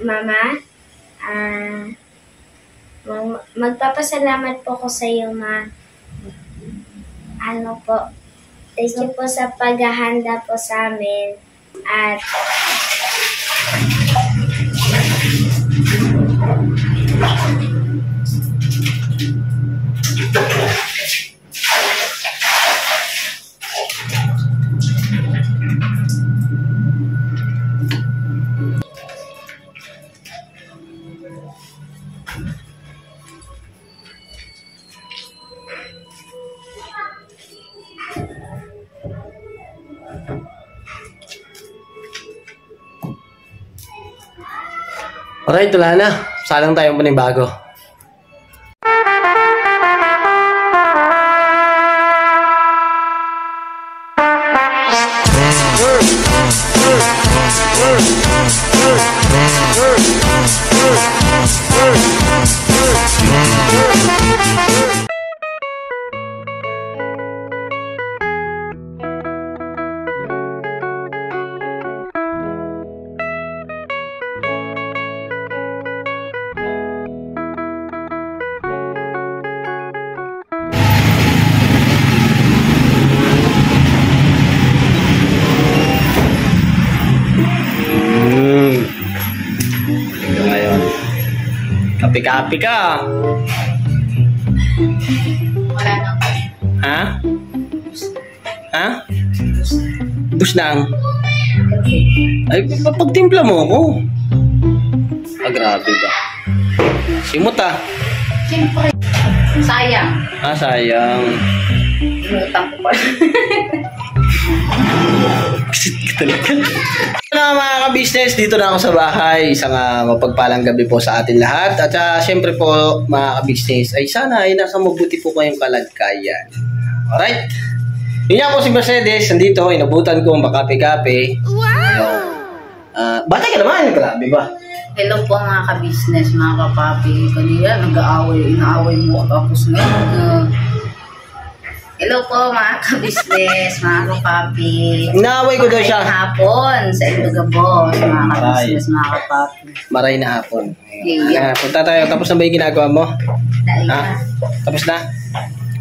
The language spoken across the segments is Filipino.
Mama, magpapasalamat po ko sa iyo, Ma. Ano po, thank you po sa paghahanda po sa amin. At Alright, wala na. Salang tayong panibago. Kapi-kapi ka. wala na. Ha? Ha? Bus lang. Ay, pagtimpla mo ako. Ah, grabe ba? Simot ah. Siyempre, sayang. Ah, sayang. Inutang ko pa. Kasit ka talaga. Na mga ka-business, dito na ako sa bahay. Isang mapagpalang gabi po sa atin lahat. At syempre po mga ka-business, ay sana ay nasa mabuti po kayong kalagkayan. Alright? Yun nga po si Mercedes, nandito, inabutan ko ang makape-kape. Wow! Bata ka naman, grabe ba? Hello po mga ka-business, mga kapapi. Kanina nag-aaway, inaaway mo tapos ngayon. Hello po mga ka-business, mga kapapi. Inaaway ko daw siya. Hapon sa Indogabos, mga ka-business, mga kapapi. Maray na hapon. Yeah. Punta tayo. Tapos na ba yung ginagawa mo? Dahil Ha? Tapos na?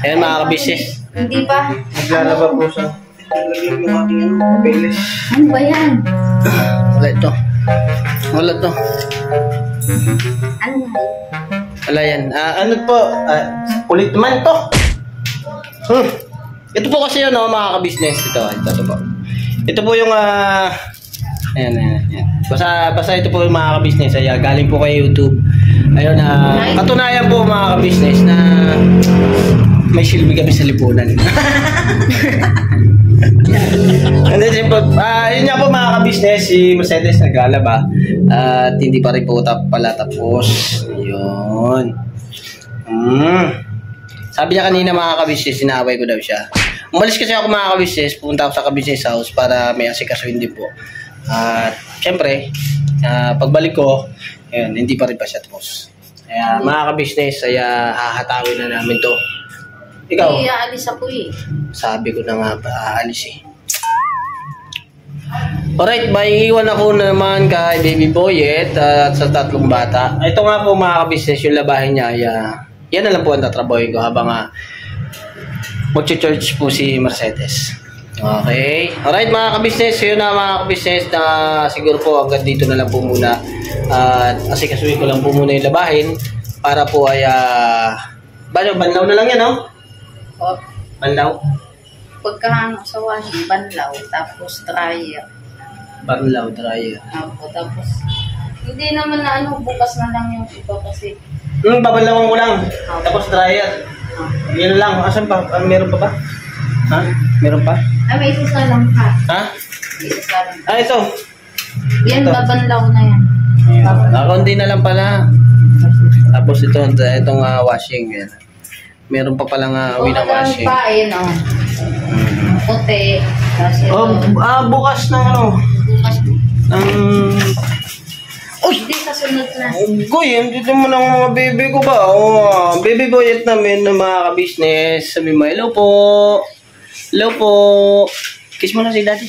Ayan mga ka-business. Hindi pa. Naglalaba po siya. Nalagyan yung aking papeles. Ano ba yan? Wala ito. Wala ito. Ano nga? Wala yan. Ano po? Kulit naman to. Ito po kasi yun, mga ka-business. Ito po. Ito po yung ayan. Basta ito po yung mga ka-business. Ay, galing po kay YouTube. Ayun, katunayan po mga ka-business na may silbi kami sa lipunan. And then, yun nga po mga ka-business, si Mercedes naglalaba at hindi pa rin po pala tapos. Yun. Sabi niya kanina mga ka-business, sinaway ko daw siya. Umalis kasi ako mga ka-business, pupunta ako sa ka-business house para may asikasuhin din po. At syempre, pagbalik ko, ayun, hindi pa rin pa siya tapos. Kaya mga ka-business, ay hahatawin na namin to. Ikaw? Hindi, aalis ako eh. Sabi ko na nga ba, aalis eh. Alright, may iwan ako na naman kay Baby Boyet at sa tatlong bata. Ito nga po mga ka-business, yung labahin niya, yan na lang po ang tatrabahin ko habang mag-church po si Mercedes. Okay. Alright mga ka-business, yun na mga ka-business na siguro po hanggang dito na lang po muna. At asikasuhin ko lang po muna yung labahin para po ay banlaw na lang yan, no? O, Banlaw? pagkahangak sa washing, banlaw, tapos dryer. Banlaw, dryer. Opo, tapos hindi naman na bukas na lang yung iba kasi. Babanlawan mo lang. Tapos dryer. Yan lang. Asan pa? Meron pa ba? Ha? Meron pa? Ay, may isa lang pa. Ha? May isa lang. Ito. Yan, Ito. babanlaw na yan. Nakaunti na lang pala. Tapos itong washing. Yan. Meron pa palang winang washing. Pa, ayun o. Puti. Bukas na Bukas. Hindi kasunod na. Goy, dito mo ng mga baby ko ba? Baby Boyet namin ng mga ka-business. Sabi mo, hello po. Hello po. Kiss mo na si daddy.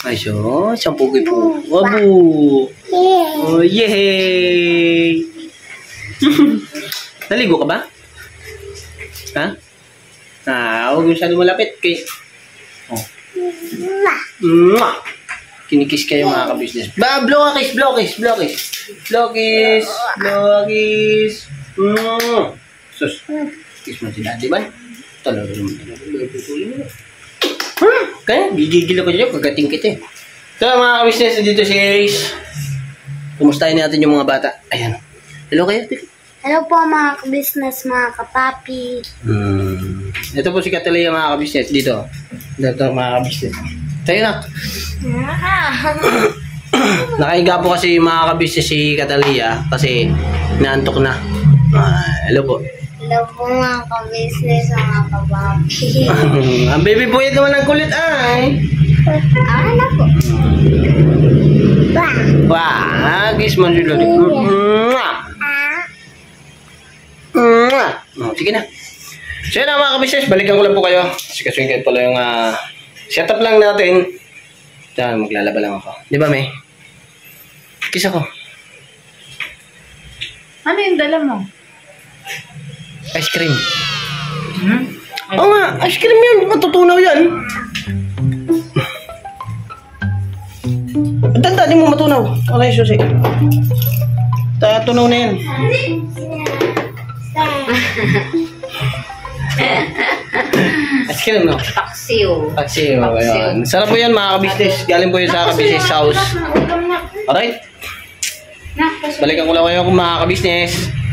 Ay, so, siyang pugi po. Wabu! Oh, yay! Naligo ka ba? Ha? Huwag mo siya malapit. Okay. Oh. Mwah! Kinikis kayo mga ka-business. Blow kiss. Sus. Kiss mo si Daddy Ban. Talaga naman. Kaya, gigigil ako dyan. Kagating kita eh. So mga ka-business, dito si Ace. Kumustahin natin yung mga bata. Ayan. Hello kayo. Hello po mga ka-business, mga kapapi. Ito po si Catalia mga ka-business. Dito. Dito mga ka-business. Tayo na. Nakahiga po kasi mga ka-business si Catalia kasi naantok na. Hello po. Hello po mga ka-business, mga kapapi. Ang baby po ito naman ang kulit ay. Ano po? Wah, kiss mo si Lodi. Sige na. So yun mga ka-business, balikan ko lang po kayo. Kasi kayo pala yung setup lang natin. Diyan, maglalaba lang ako. Di ba, May? Kiss ako. Ano yung dala mo? Ice cream. Oo nga, ice cream yan. Matutunaw yan. Tanda, di mo matunaw. Okay, susi. Tunaw na yan. Ice cream, no? Paksiw. Ayan. Sarap po yan, mga ka-business. Galing po yun sa ka-business house. Alright. Balikan ko lang kayo kung mga ka-business.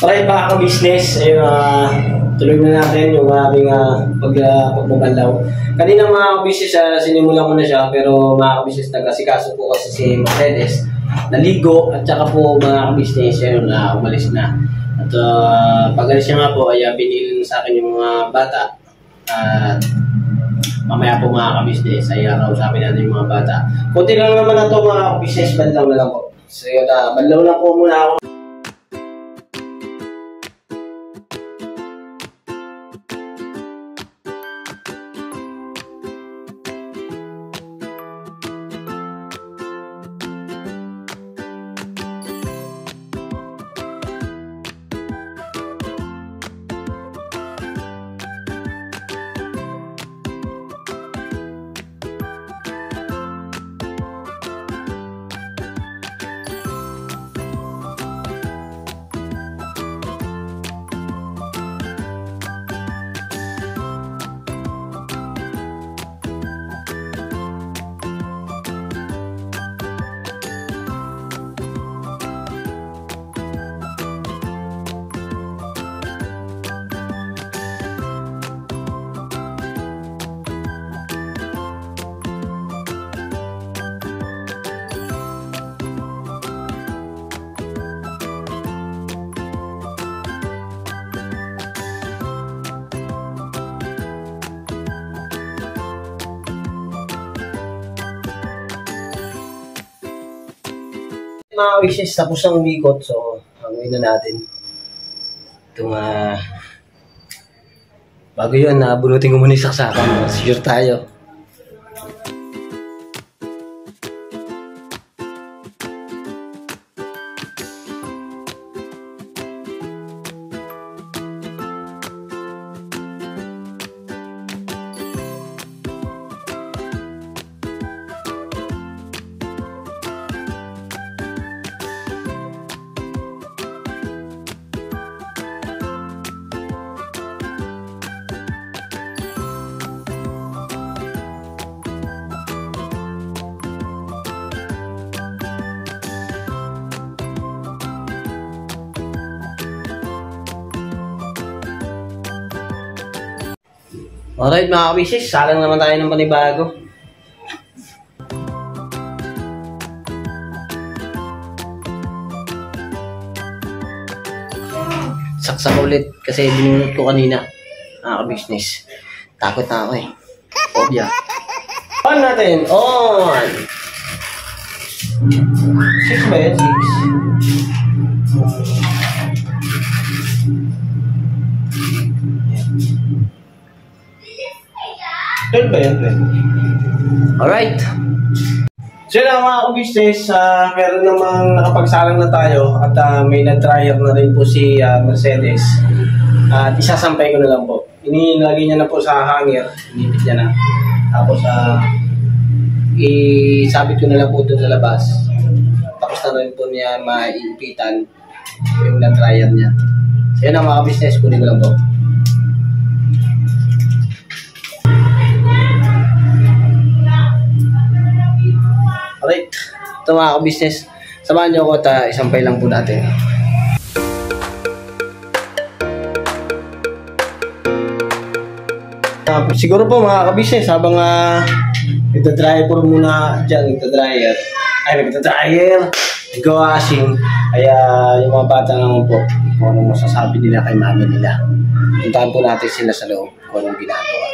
Alright, mga ka-business. Ayun, tuloy na natin yung aking pagbabanlaw. Kanina mga ka-business, sinimulan ko na siya. Pero mga ka-business, nag-asikaso po kasi si Mercedes. Naligo at saka po mga ka-business, ayun, umalis na. At pag-alis niya nga po, ay binili sa akin yung mga bata. At mamaya po mga ka-business, ay kausapin natin yung mga bata. Kunti lang naman na ito mga ka-business, banlaw na lang po. So yun, banlaw lang po muna ako. Mga wishes, tapos ang umikot. So, hanguin na natin. Itong, bago yun, bunutin ko muna yung saksakan. Sure tayo. Alright mga kabisis, salang naman tayo ng panibago. Saksak ulit kasi binunot ko kanina. Mga ka-business. Takot na ako eh. Obya. On natin. On! 6 ba yan? 6. 12 ba yan? 12. Alright. So yun mga ka-business, meron namang nakapagsalang na tayo at may na-dryer na rin po si Mercedes. At isasampay ko na lang po. Inilagay niya na po sa hanger, inipit niya na. Tapos isabit ko na lang po doon sa labas. Tapos na rin po niya maiipitan yung na-dryer niya. So yun mga ka-business, kunin ko lang po. Alright, ito mga ka-business, samahan niyo ako at isampay lang po natin. Siguro po mga ka-business, habang nagda-dryer po muna dyan, nagda-dryer, nag-washing, kaya yung mga bata naman po, kung anong masasabi nila kay mami nila. Puntahan po natin sila sa loob, kung anong ginagawa.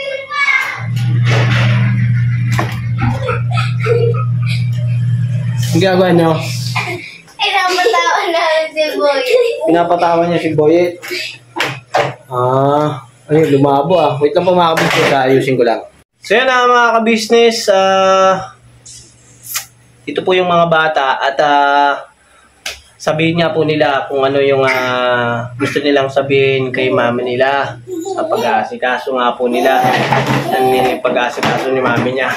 Ang ginagawa niyo? Pinapatawa namin si Boyet. Pinapatawa niya si Boyet. Ayun, lumabo Wait lang po mga ka-business, ayusin ko lang. So yan mga ka-business, ito po yung mga bata at sabihin nga po nila kung ano yung gusto nilang sabihin kay mama nila sa pag-aasikaso nga po nila. Ano yung pag-aasikaso ni mami niya.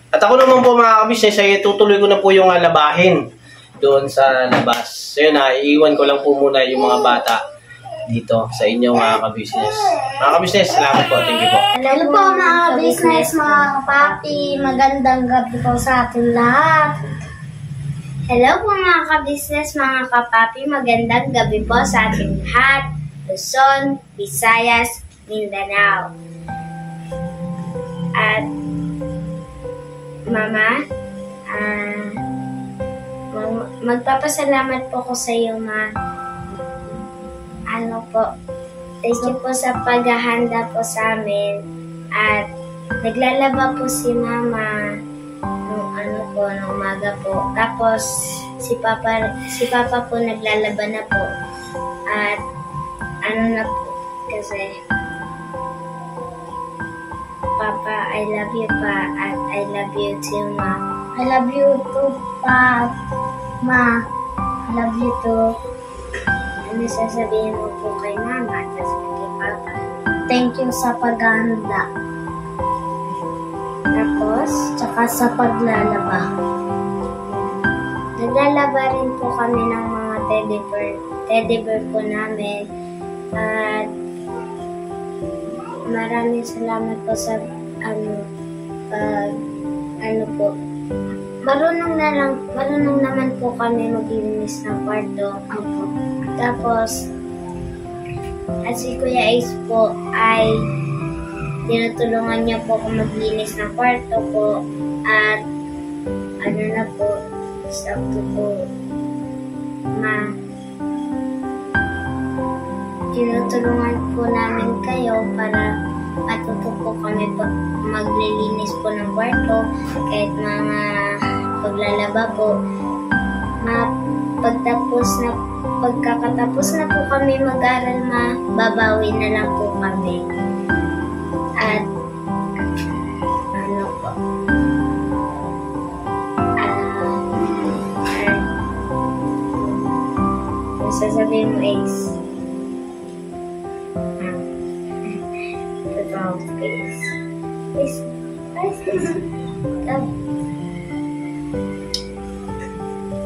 At ako naman po mga ka-business ay tutuloy ko na po yung labahin doon sa labas. So yun, iiwan ko lang po muna yung mga bata dito sa inyo mga ka-business. Mga ka-business, salamat po. Thank you po. Hello po mga ka-business, mga kapapi. Magandang gabi po sa ating lahat. Hello po mga ka-business, mga kapapi. Magandang gabi po sa ating lahat. Luzon, Visayas, Mindanao. At Mama, magpapasalamat po ko sa iyo, Ma. Thank you po sa paghahanda po sa amin. At naglalaba po si Mama nung umaga po. Tapos si Papa po naglalaba na po. At na po kasi Papa, I love you pa, at I love you too, Ma. I love you too, Pa. Ma, I love you too. Ano sasabihin mo po kay Mama at kay Papa? Thank you sa paghahanda. Tapos, tsaka sa paglalaba. Naglalaba rin po kami ng mga teddy bear po namin. At maraming salamat po sa marunong naman po kami maglinis ng kwarto. Tapos at si Kuya Ace po ay tinutulungan niya po kung maglinis ng kwarto po. At sakto po, Ma, tinutulungan po namin kayo para matuto po kami maglilinis po ng kwarto, kahit mga paglalaba po. Pagkakatapos na po kami mag-aral, Ma, babawi na lang po kami. At sasabihin mo, Ace?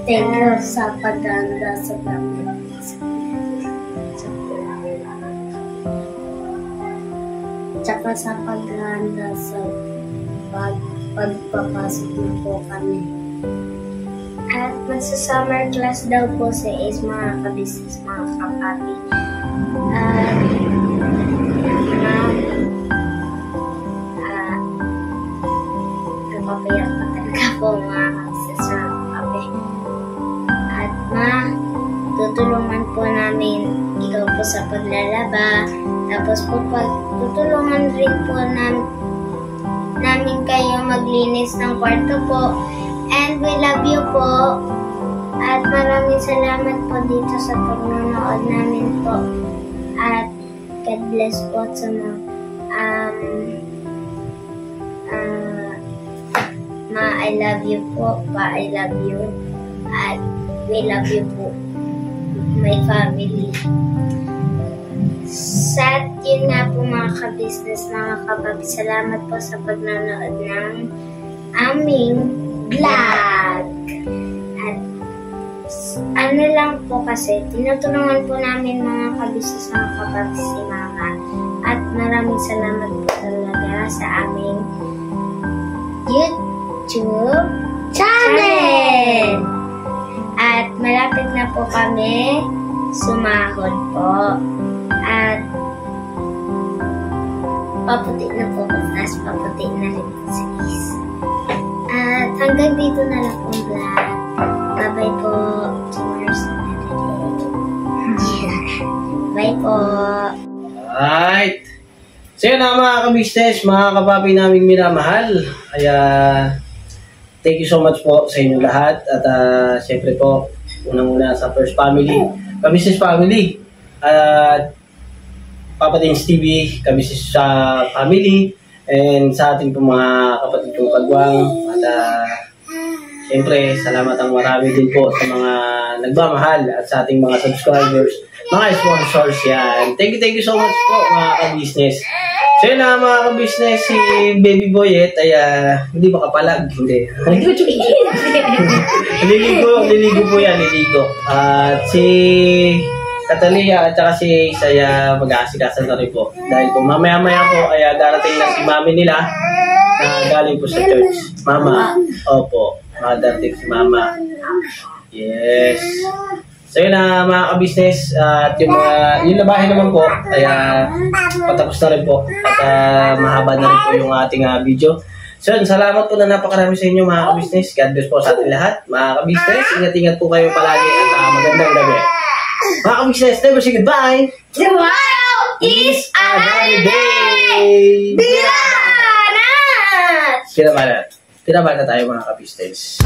Thank you sa paghahanda sa pamilya. Tsaka sa paghahanda sa pagpapasok na po kami. At magsa-summer class daw po si Ace, mga ka-business, mga kapapi. Napapayak pa talaga po, mga ka-business, mga kapapi. At tutulungan po namin ikaw po sa paglalaba. Tapos po tutulungan rin po namin kayo maglinis ng kwarto po. And we love you po. At maraming salamat po dito sa pagnonood namin po. At God bless po sa mga Ma, I love you po. Pa, I love you. At we love you po. My family. Sa yun nga po mga ka-business, mga kapag, salamat po sa pagnanood ng aming vlog. At ano lang po kasi, tinutulungan po namin mga ka-business, mga kapag, si Mama. At maraming salamat po talaga sa aming YouTube channel. At malapit na po kami sumahod po. At paputi na po ako, tapos paputi na rin po sa is. At hanggang dito na lang po vlog. Bye-bye po. Cheers. Bye po. Alright. So yun na mga ka-business, mga kapapi namin minamahal. Kaya thank you so much po sa inyo lahat. At syempre po, unang-una sa First Family, ka-business family. At Papa Dins TV, ka-business sa family. And sa ating po mga kapatid kong kagwang. At syempre, salamat ang marami din po sa mga nagmamahal at sa ating mga subscribers, mga sponsors yan. Thank you so much po mga ka-business. So yun na mga ka-business, si Baby Boyet ay hindi ba kapalag? Hindi. Liligo po yan, liligo. At si Catalia at saka si Isaya mag-aasikasan na rin po. Dahil po mamaya-maya po ay darating na si mami nila na galing po sa church. Mama, opo, darating si Mama. Yes. So yun na mga ka-business, at yung labahin naman po, kaya patapos na rin po at mahaba na rin po yung ating video. So yun, salamat po na napakarami sa inyo mga ka-business. God bless po sa ating lahat. Mga ka-business, ingat-ingat po kayo palagi at magandang gabi. Mga ka-business, never say goodbye. Tomorrow is another day! Tirabanat! Tirabanat tayo mga ka-business.